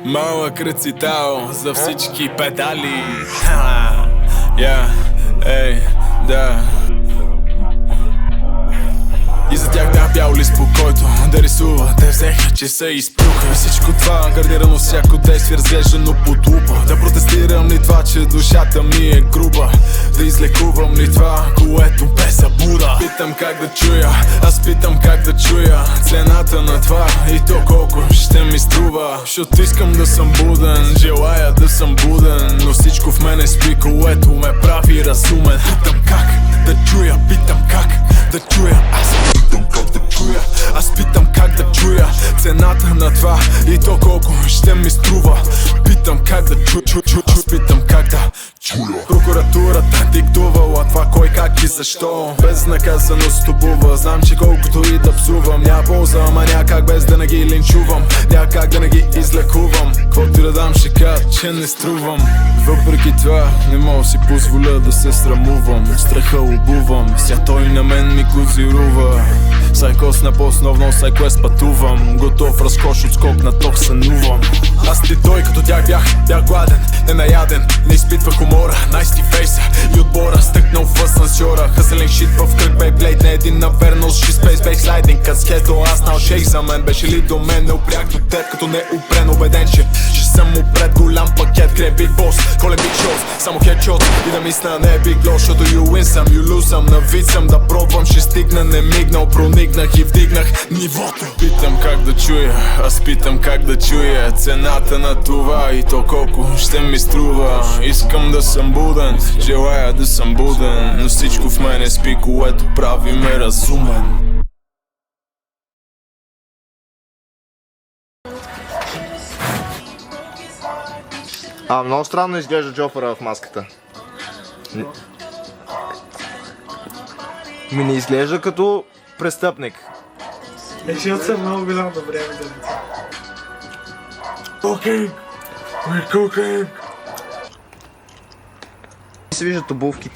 Малък рецитал за всички педали. Да. И за тях да бял лист, по който да рисува. Те взеха, че се изплюха. Всичко това гардирано, всяко действие разглеждано под лупа. Да протестирам ли това, че душата ми е груба? Да излекувам ли това, което бе събуда? Питам как да чуя, аз питам как да чуя цената на това и то колко ще ми струва. Защото искам да съм буден, желая да съм буден, но всичко в мене спи, което ме прави разумен. Питам как да чуя, питам как да чуя. Аз питам как да чуя цената на това и то колко ще ми струва. Питам как да аз питам как да чуя. Прокуратурата диктувала това кой как и защо. Безнаказаност тобува. Знам, че колкото и да псувам няма полза, ама някак без да не ги линчувам, някак да не ги излекувам. Каквото да дам ще кажа, че не струвам. Въпреки това не мога си позволя да се срамувам. Страха обувам, ся той на мен ми козирува. Сайкос на по-основно, сайквест пътувам. Готов разкош от скок на ток сънувам. Аз ти той като тях бях гладен, ненаяден, не изпитвах умора. Найсти фейса и отбора, стъкнал в асансьора. Хъселен шит в кръг, бейблейд, не един наверно с 6 спейс, бейкслайдинг, каскето, аз нал шейк за мен. Беше ли до мен, не упрях до теб, като не упрен, убеден, че съм опред голям пакет, креп биг бос, колен биг шот, само хедшот и да мисля не е биг лош, защото you win съм, you lose съм, навид съм да пробвам, ще стигна, не мигнал, проникнах и вдигнах нивото. Питам как да чуя, аз питам как да чуя цената на това и то колко ще ми струва. Искам да съм буден, желая да съм буден, но всичко в мене спи, което прави ме разумен. Много странно изглежда Джофъра в маската. Ми не изглежда като престъпник. Защото съм много голям да време да не. Окей, we're cooking. Се виждат обувки.